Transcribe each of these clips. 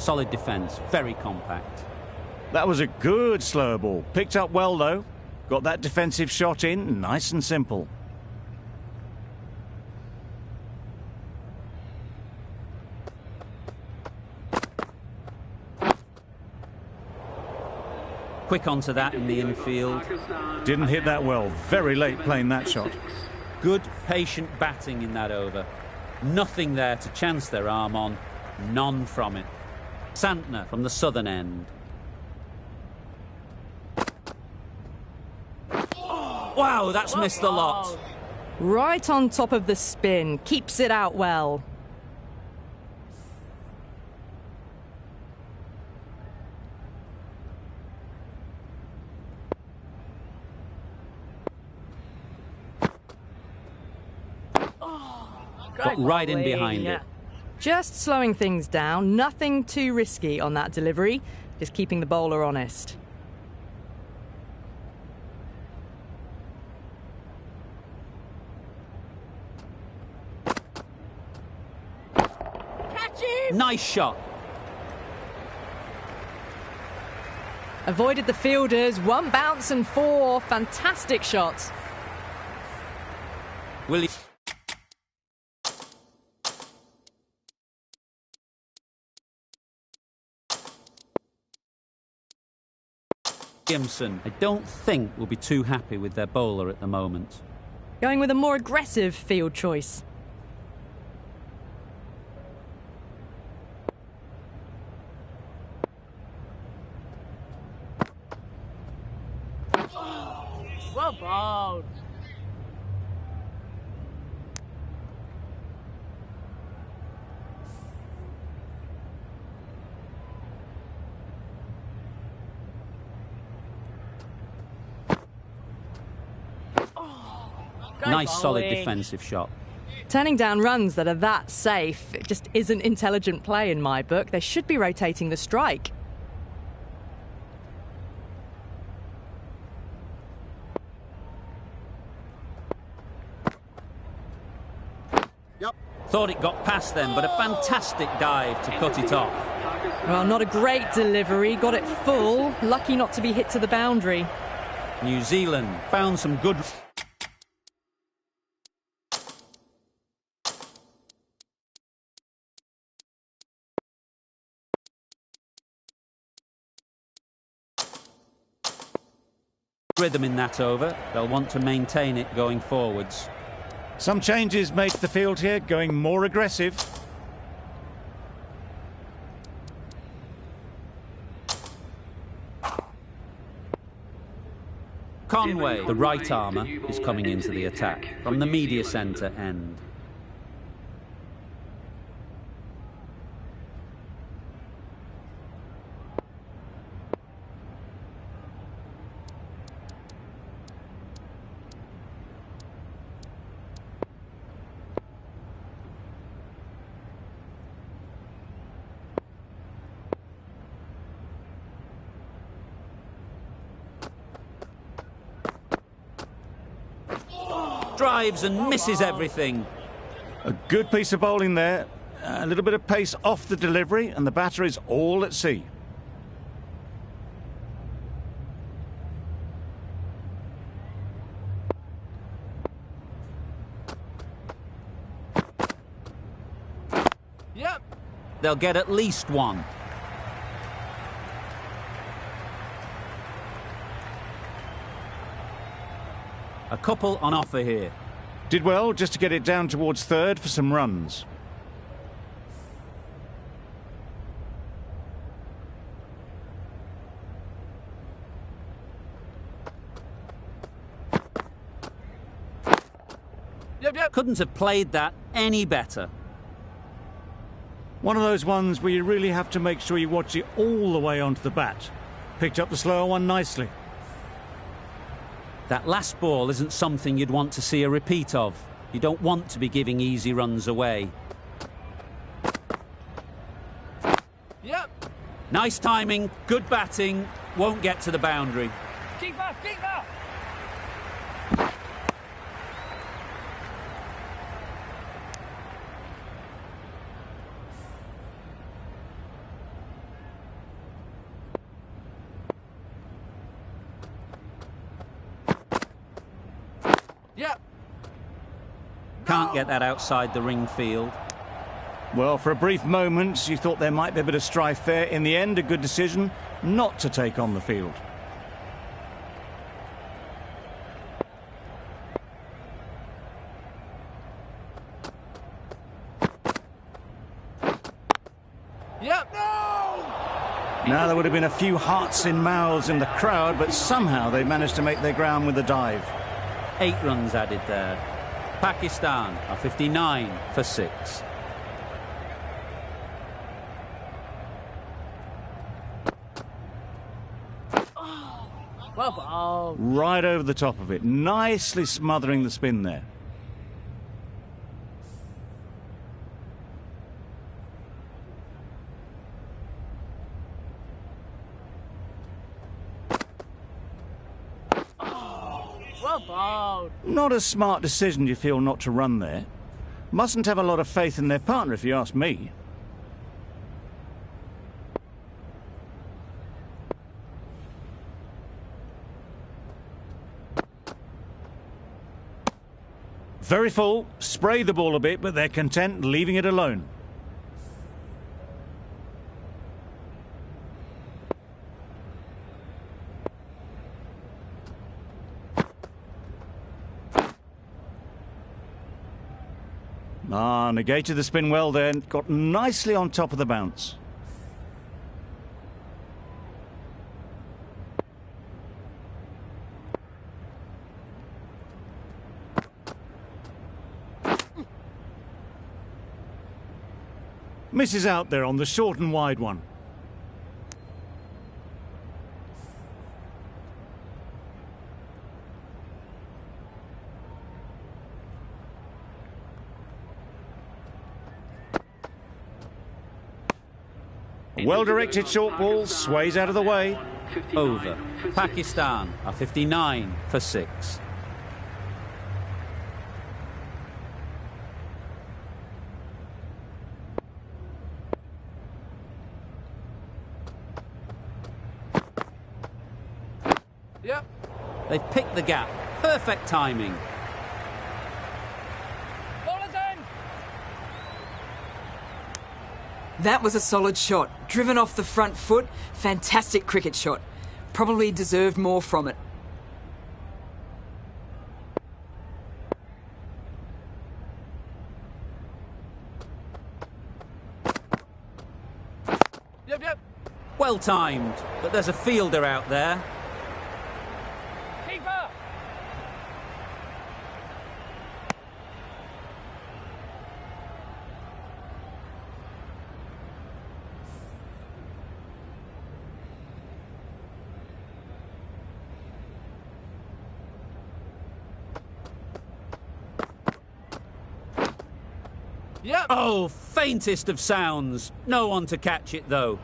Solid defence, very compact. That was a good slow ball. Picked up well, though. Got that defensive shot in, nice and simple. Quick onto that in the infield. Didn't hit that well. Very late playing that shot. Good, patient batting in that over. Nothing there to chance their arm on. None from it. Santner from the southern end. Wow, that's missed the lot. Right on top of the spin. Keeps it out well. Got right in behind it. Just slowing things down. Nothing too risky on that delivery. Just keeping the bowler honest. Nice shot. Avoided the fielders. One bounce and four. Fantastic shots. Williamson, I don't think will be too happy with their bowler at the moment. Going with a more aggressive field choice. Well bowled. Nice solid defensive shot. Turning down runs that are that safe, it just isn't intelligent play in my book. They should be rotating the strike. Thought it got past them, but a fantastic dive to cut it off. Well, not a great delivery. Got it full. Lucky not to be hit to the boundary. New Zealand found some good... rhythm in that over. They'll want to maintain it going forwards. Some changes made to the field here, going more aggressive. Conway, the right armour, is coming into the attack from the media centre end. Drives and misses everything. A good piece of bowling there. A little bit of pace off the delivery, and the batter is all at sea. Yep. They'll get at least one. A couple on offer here. Did well just to get it down towards third for some runs. Yep. Couldn't have played that any better. One of those ones where you really have to make sure you watch it all the way onto the bat. Picked up the slower one nicely. That last ball isn't something you'd want to see a repeat of. You don't want to be giving easy runs away. Yep. Nice timing, good batting, won't get to the boundary. Keeper. Yep. Can't get that outside the ring field. Well, for a brief moment, you thought there might be a bit of strife there. In the end, a good decision not to take on the field. Yep. No! Now, there would have been a few hearts in mouths in the crowd, but somehow they managed to make their ground with a dive. 8 runs added there. Pakistan are 59 for 6. Well bowled. Right over the top of it, nicely smothering the spin there. Well bowled. Not a smart decision, you feel, not to run there. Mustn't have a lot of faith in their partner, if you ask me. Very full, spray the ball a bit, but they're content leaving it alone. Negated the spin well there, got nicely on top of the bounce. Misses out there on the short and wide one. Well-directed short ball, sways out of the way. Over. Pakistan are 59 for 6. Yep. They've picked the gap. Perfect timing. Ball again. That was a solid shot. Driven off the front foot. Fantastic cricket shot. Probably deserved more from it. Yep, yep. Well timed, but there's a fielder out there. Keeper. Yep. Oh, faintest of sounds. No one to catch it, though.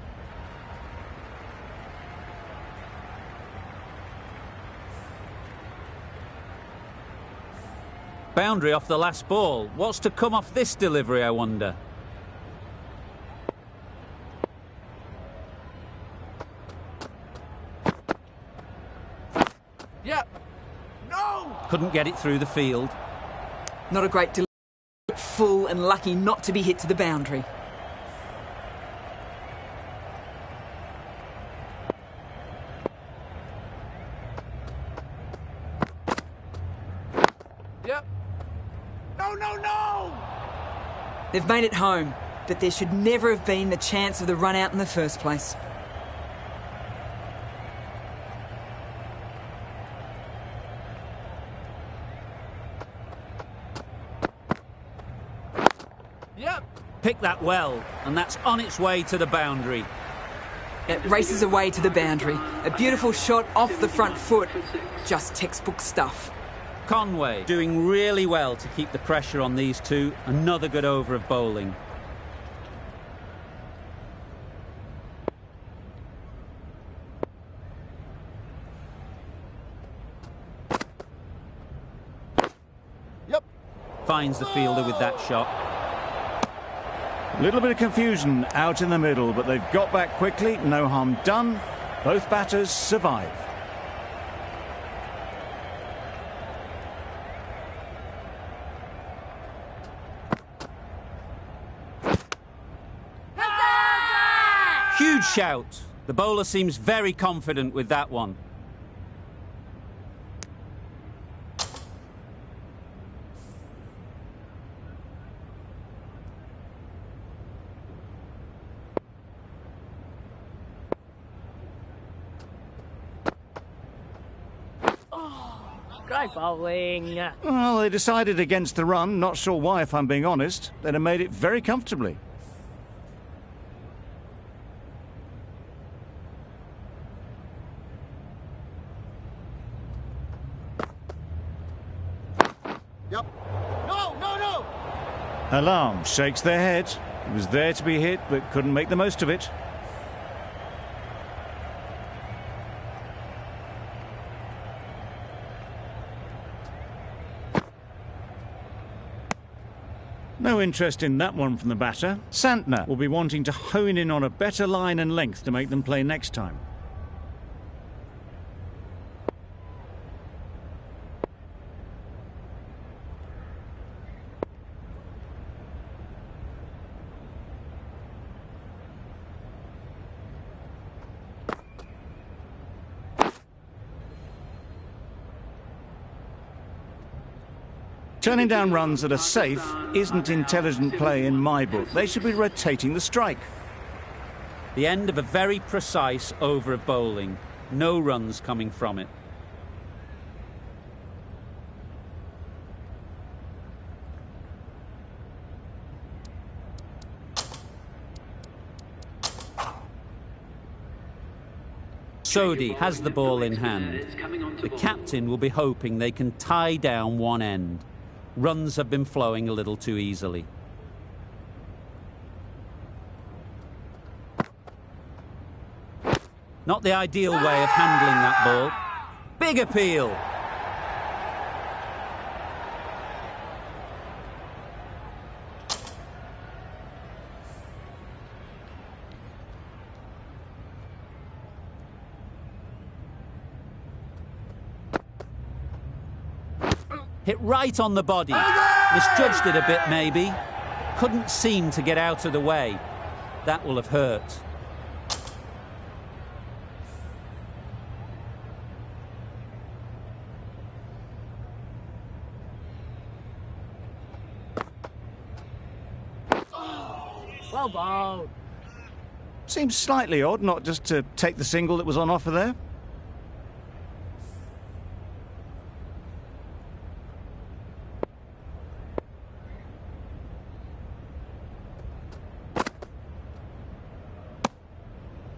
Boundary off the last ball. What's to come off this delivery, I wonder? Yep. No. Couldn't get it through the field. Not a great delivery. Full and lucky not to be hit to the boundary. Yep. No, no, no. They've made it home, but there should never have been the chance of the run out in the first place. Yep. Picked that well, and that's on its way to the boundary. It races away to the boundary. A beautiful shot off the front foot. Just textbook stuff. Conway doing really well to keep the pressure on these two. Another good over of bowling. Yep. Finds the fielder with that shot. A little bit of confusion out in the middle, but they've got back quickly. No harm done. Both batters survive. Huge shout. The bowler seems very confident with that one. Great bowling. Well, they decided against the run. Not sure why, if I'm being honest. They'd have made it very comfortably. Yep. No, no, no! Alarm shakes their head. It was there to be hit, but couldn't make the most of it. No interest in that one from the batter. Santner will be wanting to hone in on a better line and length to make them play next time. Turning down runs that are safe isn't intelligent play in my book. They should be rotating the strike. The end of a very precise over of bowling. No runs coming from it. Sodhi has the ball in hand. The captain will be hoping they can tie down one end. Runs have been flowing a little too easily. Not the ideal way of handling that ball. Big appeal. Hit right on the body. Misjudged it a bit, maybe. Couldn't seem to get out of the way. That will have hurt. Well bowled. Seems slightly odd not just to take the single that was on offer there.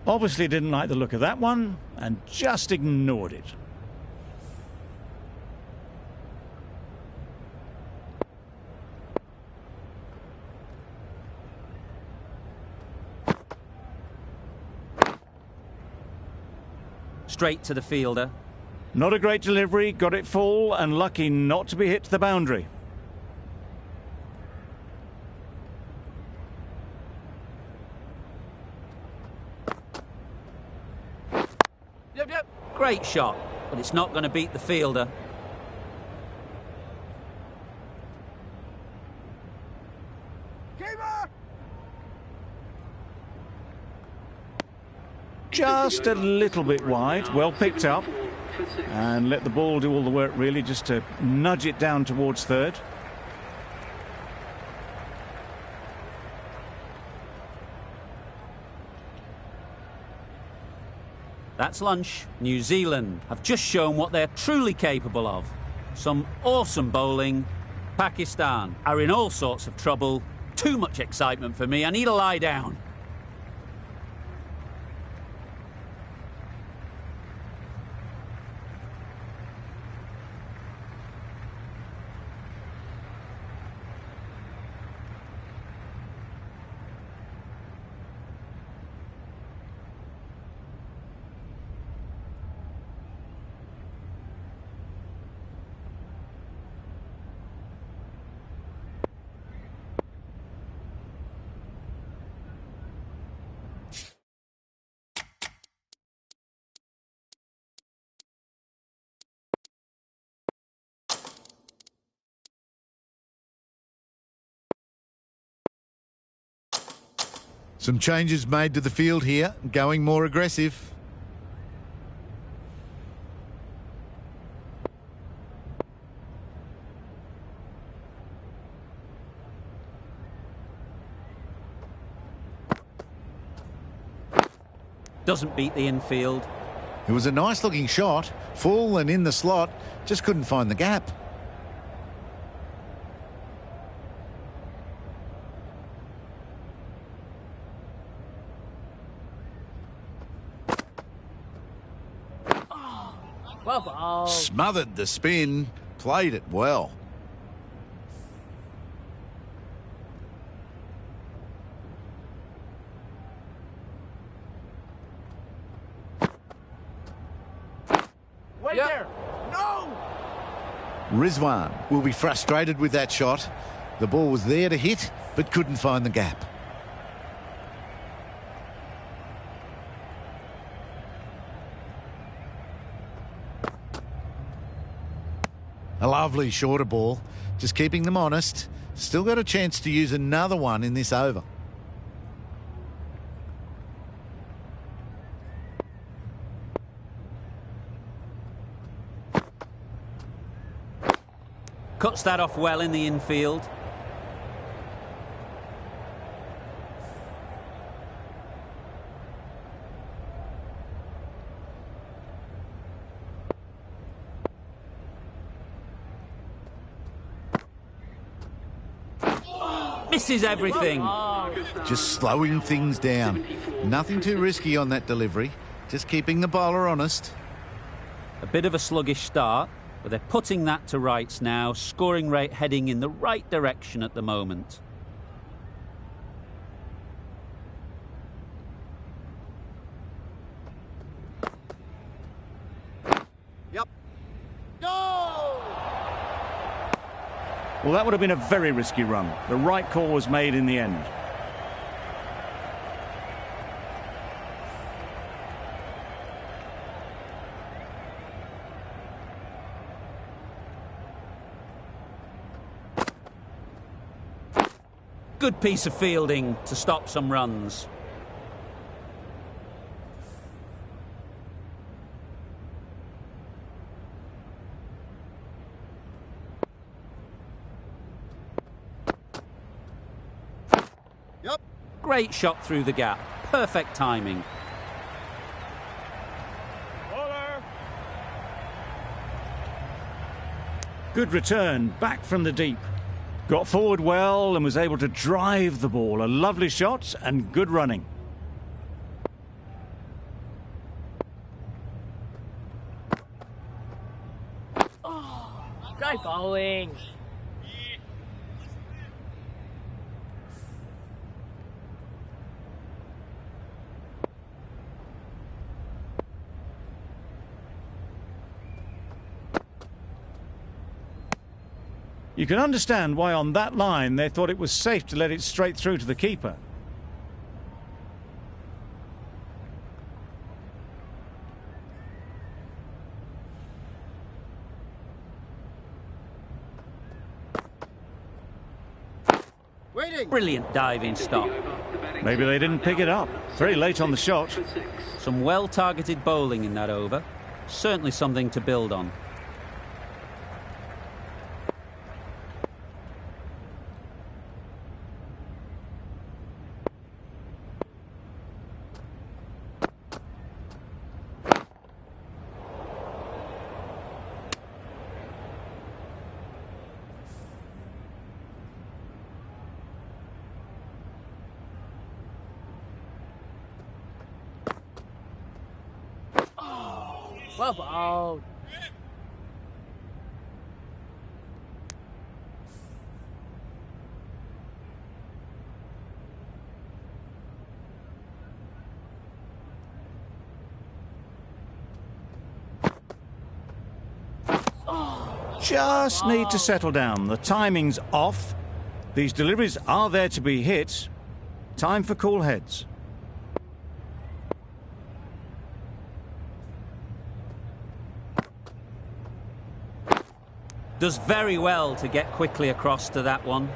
Obviously didn't like the look of that one and just ignored it. Straight to the fielder. Not a great delivery, got it full and lucky not to be hit to the boundary. Yep, yep. Great shot, but it's not going to beat the fielder. Keeper! Just a little bit wide, well picked up. And let the ball do all the work really, just to nudge it down towards third. That's lunch. New Zealand have just shown what they're truly capable of. Some awesome bowling. Pakistan are in all sorts of trouble. Too much excitement for me. I need to lie down. Some changes made to the field here, going more aggressive. Doesn't beat the infield. It was a nice looking shot, full and in the slot, just couldn't find the gap. Well bowled. Smothered the spin, played it well. Wait Yep. there. No! Rizwan will be frustrated with that shot. The ball was there to hit, but couldn't find the gap. A lovely shorter ball, just keeping them honest. Still got a chance to use another one in this over. Cuts that off well in the infield. Misses everything. Just slowing things down. Nothing too risky on that delivery. Just keeping the bowler honest. A bit of a sluggish start, but they're putting that to rights now. Scoring rate heading in the right direction at the moment. Yep. No! Well, that would have been a very risky run. The right call was made in the end. Good piece of fielding to stop some runs. Yep. Great shot through the gap. Perfect timing. Good return, back from the deep. Got forward well and was able to drive the ball. A lovely shot and good running. Great bowling. You can understand why on that line they thought it was safe to let it straight through to the keeper. Waiting. Brilliant diving stop. Maybe they didn't pick it up. Very late on the shot. Some well-targeted bowling in that over. Certainly something to build on. Well bowled. Just need to settle down. The timing's off. These deliveries are there to be hit. Time for cool heads. Does very well to get quickly across to that one.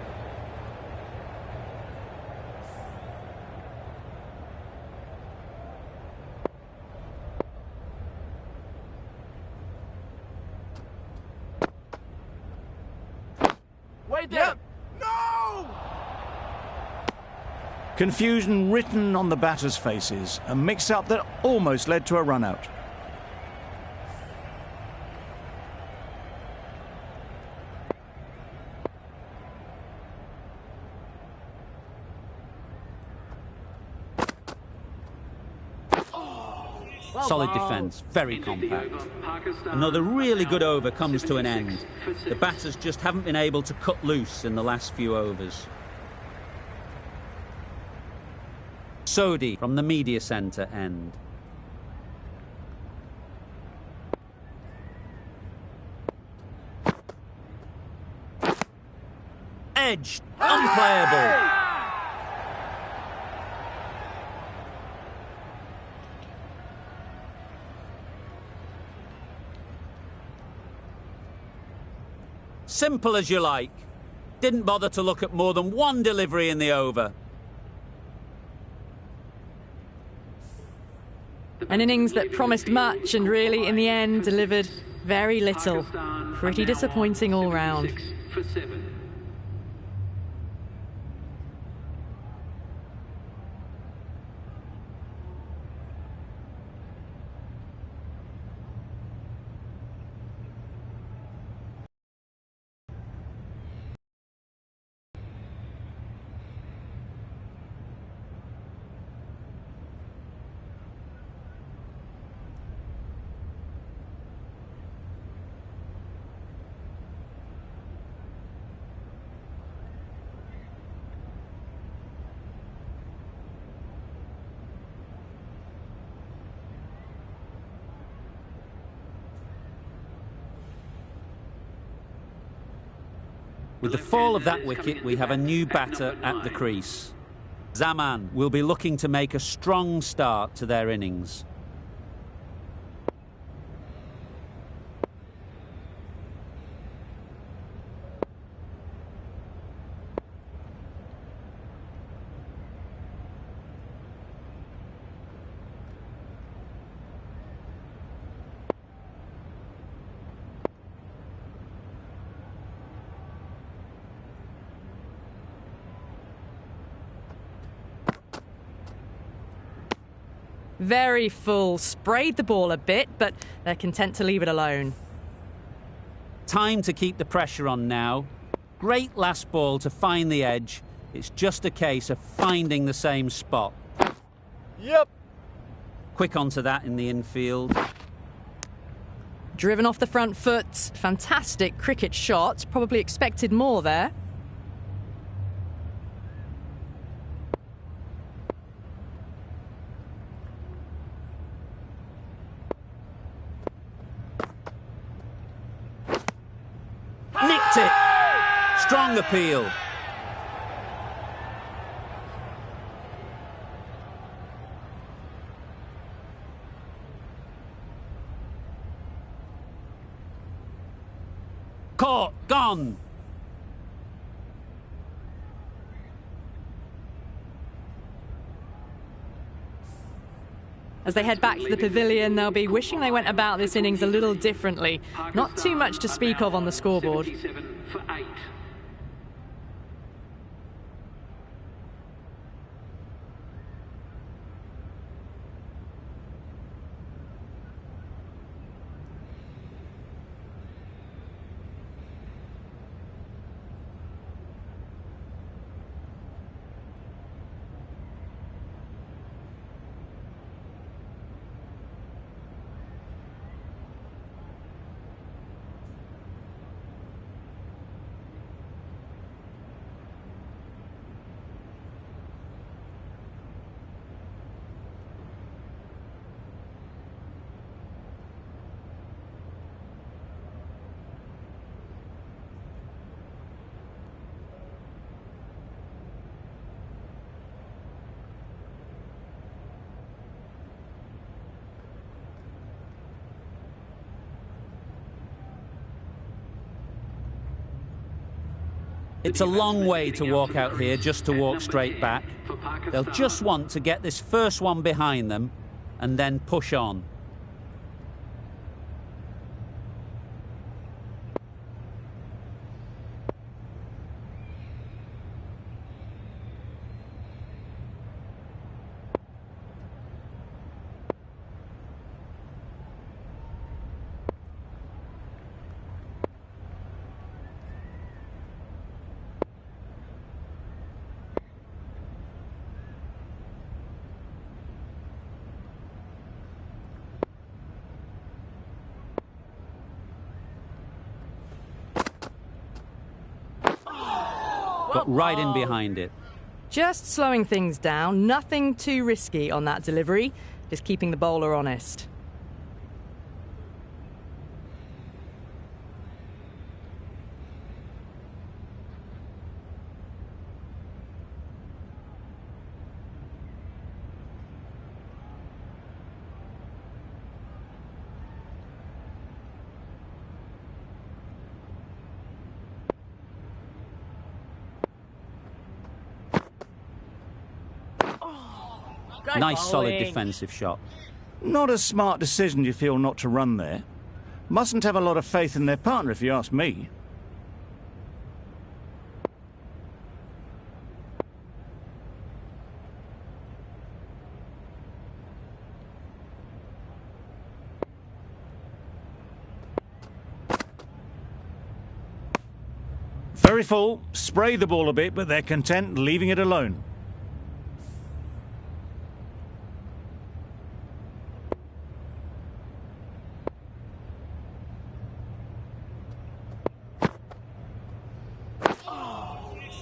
Wait there. Yep. No! Confusion written on the batters' faces, a mix-up that almost led to a run-out. Solid defence, very compact. Another really good over comes to an end. The batters just haven't been able to cut loose in the last few overs. Sodhi from the media centre end. Edge, unplayable. Simple as you like. Didn't bother to look at more than one delivery in the over. An innings that promised much and really, in the end, delivered very little. Pretty disappointing all round. With the fall of that wicket, we have a new batter at the crease. Zaman will be looking to make a strong start to their innings. Very full, sprayed the ball a bit, but they're content to leave it alone. Time to keep the pressure on now. Great last ball to find the edge. It's just a case of finding the same spot. Yep. Quick onto that in the infield. Driven off the front foot, fantastic cricket shot. Probably expected more there. Nicked it! Strong appeal. Caught, gone. As they head back to the pavilion, they'll be wishing they went about this innings a little differently. Not too much to speak of on the scoreboard. It's a long way to walk out here just to walk straight back. They'll just want to get this first one behind them and then push on. got right in behind it. Just slowing things down, nothing too risky on that delivery, just keeping the bowler honest. Great Nice, solid bowling. defensive shot. Not a smart decision, you feel, not to run there. Mustn't have a lot of faith in their partner, if you ask me. Very full, spray the ball a bit, but they're content leaving it alone.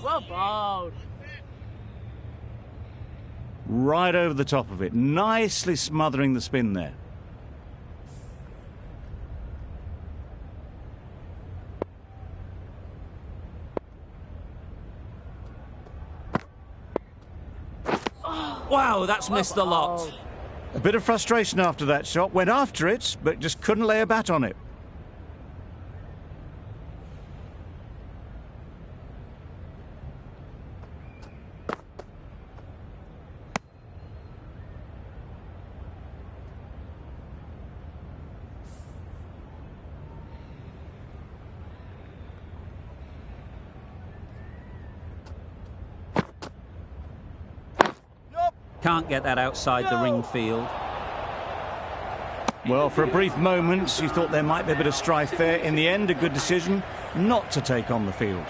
Well bowled. Right over the top of it, nicely smothering the spin there. Wow, that's missed the lot. A bit of frustration after that shot, went after it, but just couldn't lay a bat on it. Can't get that outside the ring field. Well, for a brief moment, you thought there might be a bit of strife there. In the end, a good decision not to take on the field.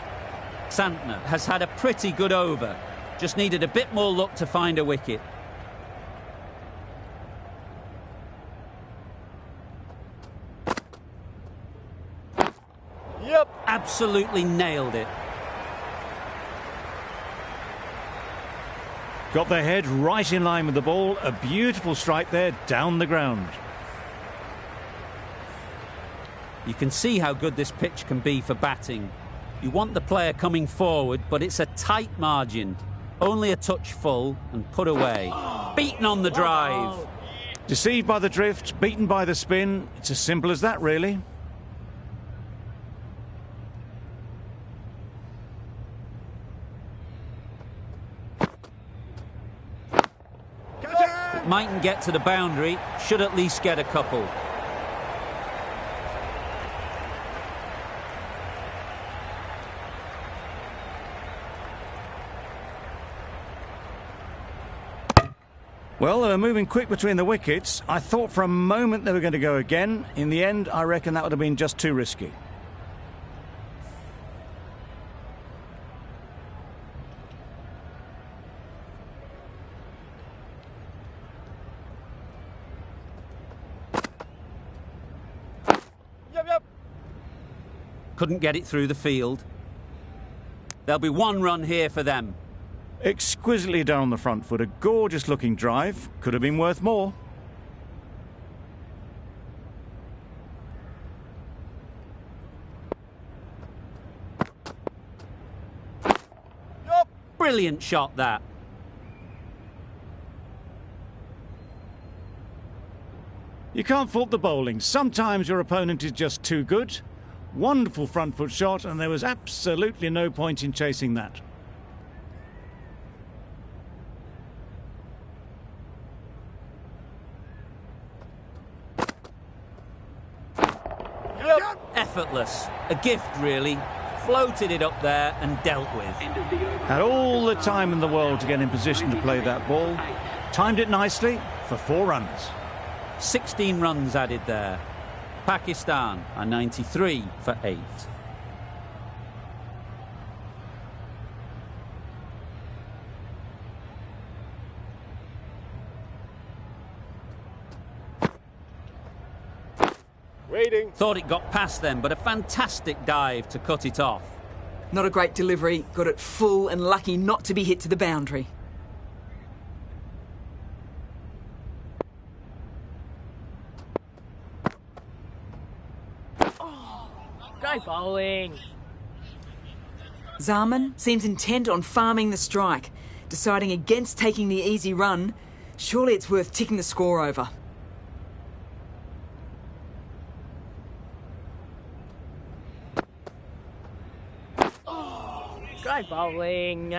Santner has had a pretty good over. Just needed a bit more luck to find a wicket. Yep. Absolutely nailed it. Got their head right in line with the ball. A beautiful strike there down the ground. You can see how good this pitch can be for batting. You want the player coming forward, but it's a tight margin. Only a touch full and put away. Beaten on the drive. Deceived by the drift, beaten by the spin. It's as simple as that, really. Mightn't get to the boundary, should at least get a couple. Well, they were moving quick between the wickets. I thought for a moment they were going to go again. In the end, I reckon that would have been just too risky. Yep. Couldn't get it through the field. There'll be one run here for them. Exquisitely done on the front foot. A gorgeous looking drive. Could have been worth more. Brilliant shot, that. You can't fault the bowling. Sometimes your opponent is just too good. Wonderful front foot shot, and there was absolutely no point in chasing that. Effortless. A gift, really. Floated it up there and dealt with. Had all the time in the world to get in position to play that ball. Timed it nicely for 4 runs. 16 runs added there. Pakistan are 93 for 8. Waiting. Thought it got past them, but a fantastic dive to cut it off. Not a great delivery, got it full and lucky not to be hit to the boundary. Great bowling. Zaman seems intent on farming the strike, deciding against taking the easy run. Surely it's worth ticking the score over. Great bowling.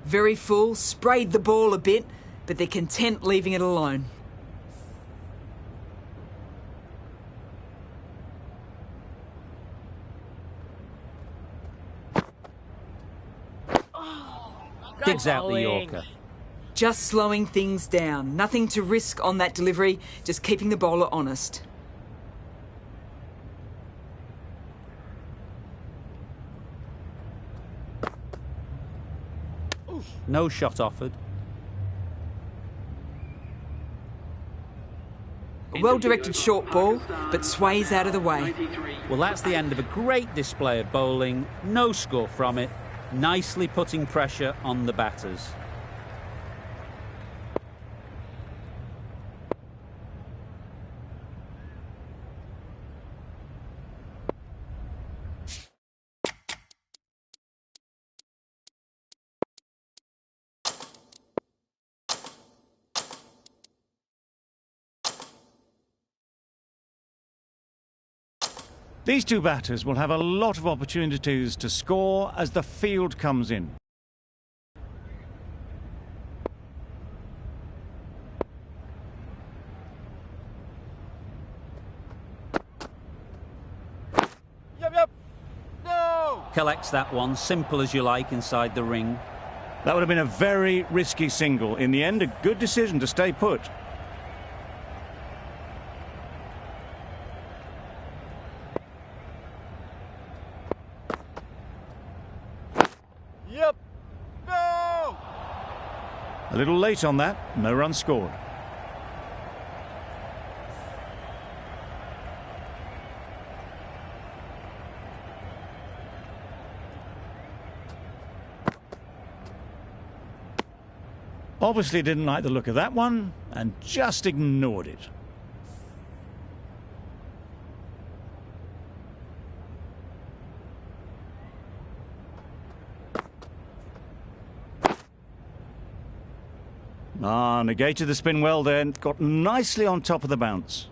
Very full, sprayed the ball a bit, but they're content leaving it alone. Digs out the bowling. Yorker. Just slowing things down. Nothing to risk on that delivery, just keeping the bowler honest. No shot offered. A well-directed short ball, but sways out of the way. Well, that's the end of a great display of bowling. No score from it. Nicely putting pressure on the batters. These two batters will have a lot of opportunities to score as the field comes in. Yep. No! Collects that one, simple as you like, inside the ring. That would have been a very risky single. In the end, a good decision to stay put. Yep. No! A little late on that, no run scored. Obviously didn't like the look of that one and just ignored it. Negated the spin well there, got nicely on top of the bounce.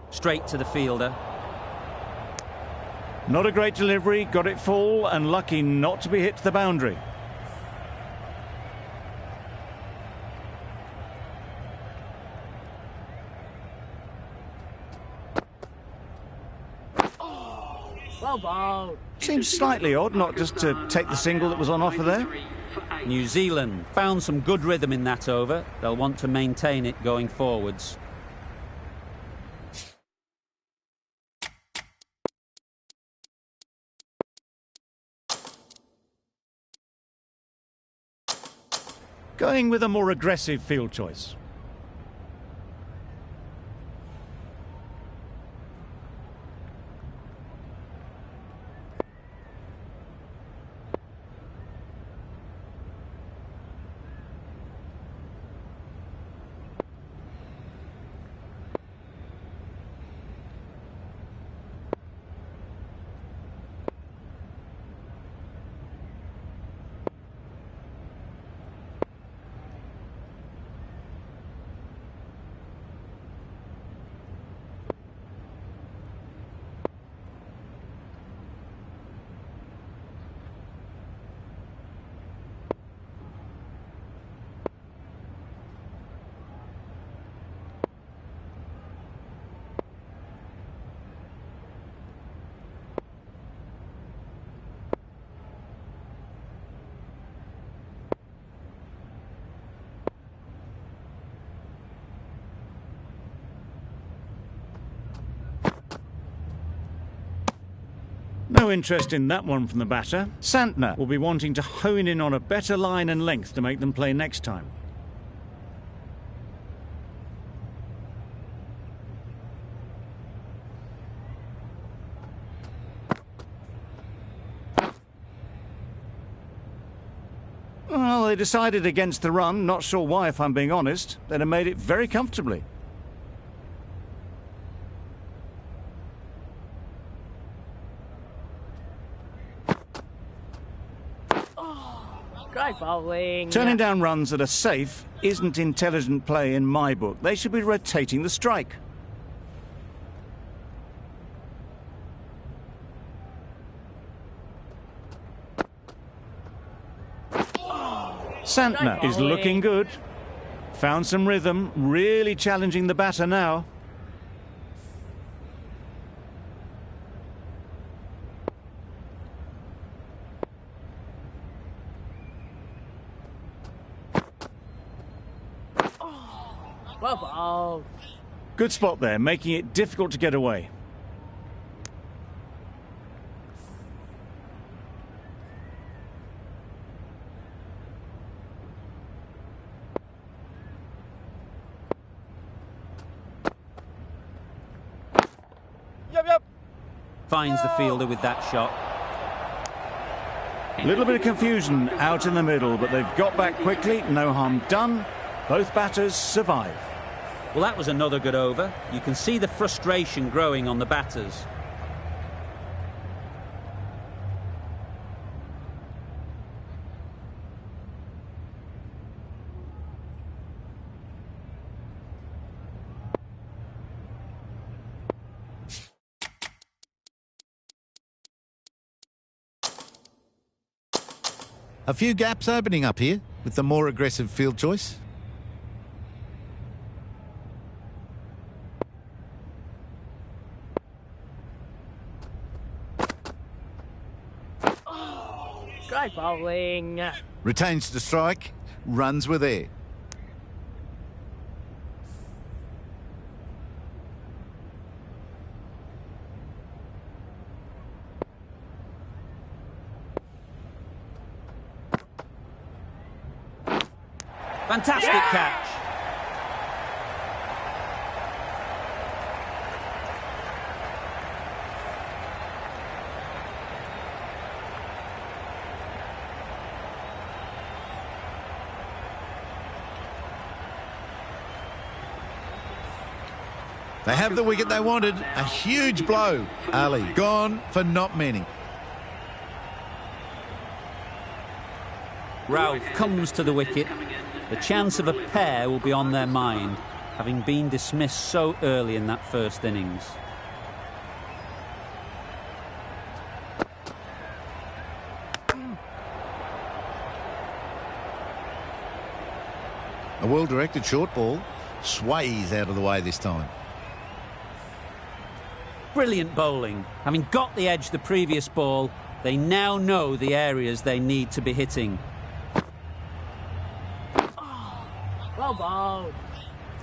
Straight to the fielder. Not a great delivery, got it full and lucky not to be hit to the boundary. Well bowled. Seems slightly odd not just to take the single that was on offer there. New Zealand found some good rhythm in that over. They'll want to maintain it going forwards. Going with a more aggressive field choice. No interest in that one from the batter. Santner will be wanting to hone in on a better line and length to make them play next time. Well, they decided against the run. Not sure why, if I'm being honest. They'd have made it very comfortably. Great bowling. Turning down runs that are safe isn't intelligent play in my book. They should be rotating the strike. Santner is looking good. Found some rhythm, really challenging the batter now. Well bowled. Good spot there, making it difficult to get away. Yep. Finds the fielder with that shot. A little bit of confusion out in the middle, but they've got back quickly. No harm done. Both batters survive. Well, that was another good over. You can see the frustration growing on the batters. A few gaps opening up here with the more aggressive field choice. Great bowling. Retains the strike. Runs were there. Fantastic catch. They have the wicket they wanted. A huge blow. Ali gone for not many. Ralph comes to the wicket. The chance of a pair will be on their mind, having been dismissed so early in that first innings. A well-directed short ball. Sways out of the way this time. Brilliant bowling. Having got the edge the previous ball, they now know the areas they need to be hitting. Well bowled.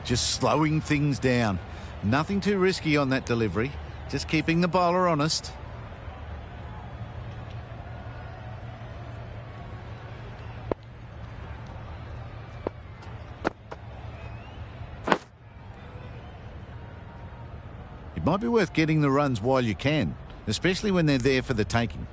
Just slowing things down. Nothing too risky on that delivery. Just keeping the bowler honest. It might be worth getting the runs while you can, especially when they're there for the taking.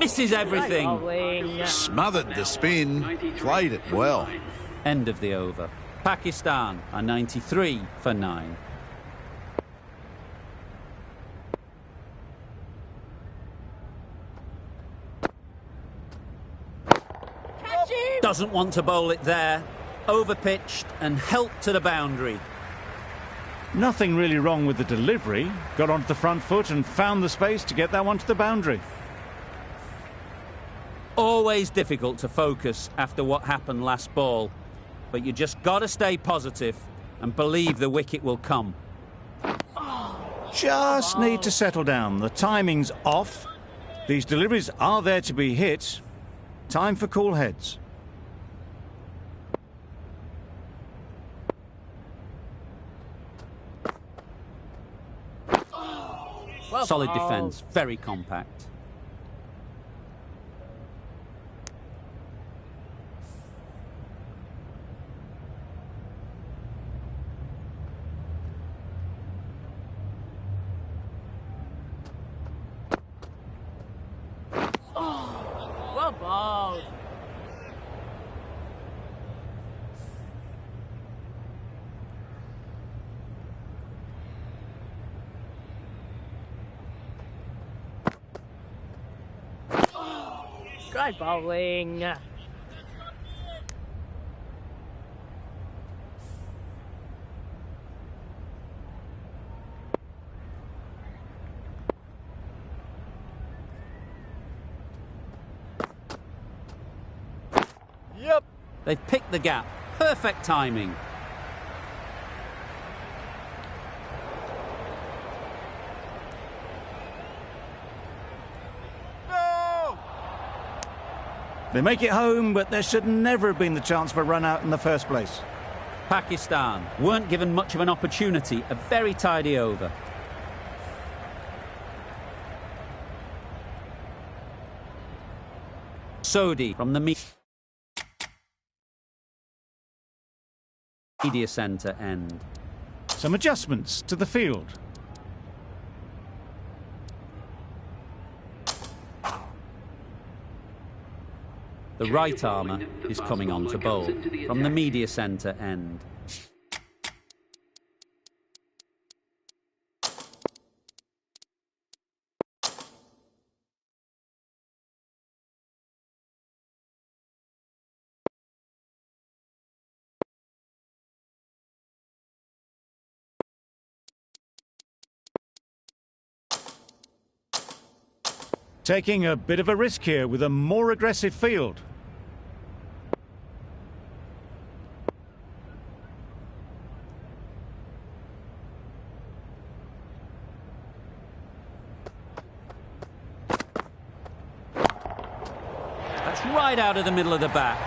Misses everything. Bowling. Smothered the spin, played it well. End of the over. Pakistan are 93 for 9. Doesn't want to bowl it there. Overpitched and helped to the boundary. Nothing really wrong with the delivery. Got onto the front foot and found the space to get that one to the boundary. Always difficult to focus after what happened last ball, but you just got to stay positive and believe the wicket will come. Just need to settle down. The timing's off. These deliveries are there to be hit. Time for cool heads. Well Solid bowled. defence, very compact. Well bowled. Great bowling. Yep. They've picked the gap. Perfect timing. No. They make it home, but there should never have been the chance for a run out in the first place. Pakistan weren't given much of an opportunity. A very tidy over. Sodhi from the media centre end. Some adjustments to the field. The right armour is coming on to bowl from the media centre end. Taking a bit of a risk here with a more aggressive field. That's right out of the middle of the bat.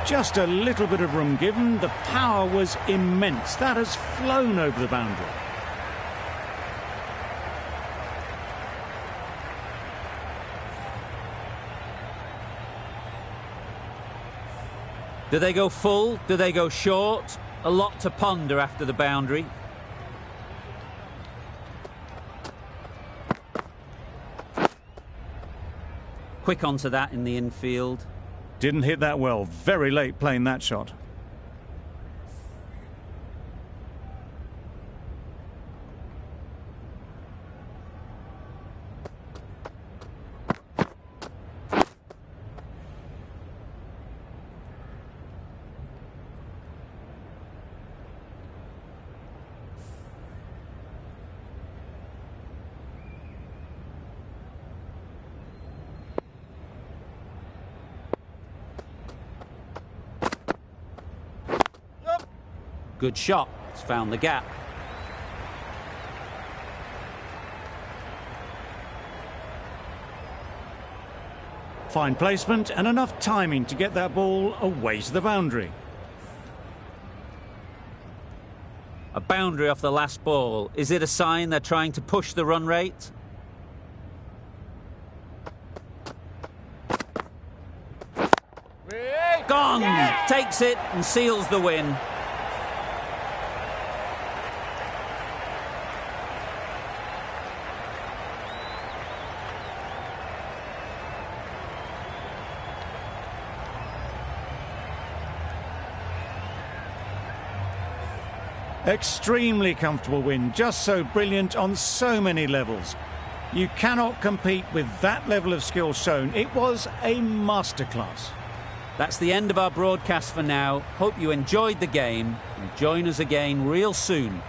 Just a little bit of room given. The power was immense. That has flown over the boundary. Do they go full? Do they go short? A lot to ponder after the boundary. Quick onto that in the infield. Didn't hit that well. Very late playing that shot. Good shot. It's found the gap. Fine placement and enough timing to get that ball away to the boundary. A boundary off the last ball. Is it a sign they're trying to push the run rate? Gone! Takes it and seals the win. Extremely comfortable win, just so brilliant on so many levels. You cannot compete with that level of skill shown. It was a masterclass. That's the end of our broadcast for now. Hope you enjoyed the game and join us again real soon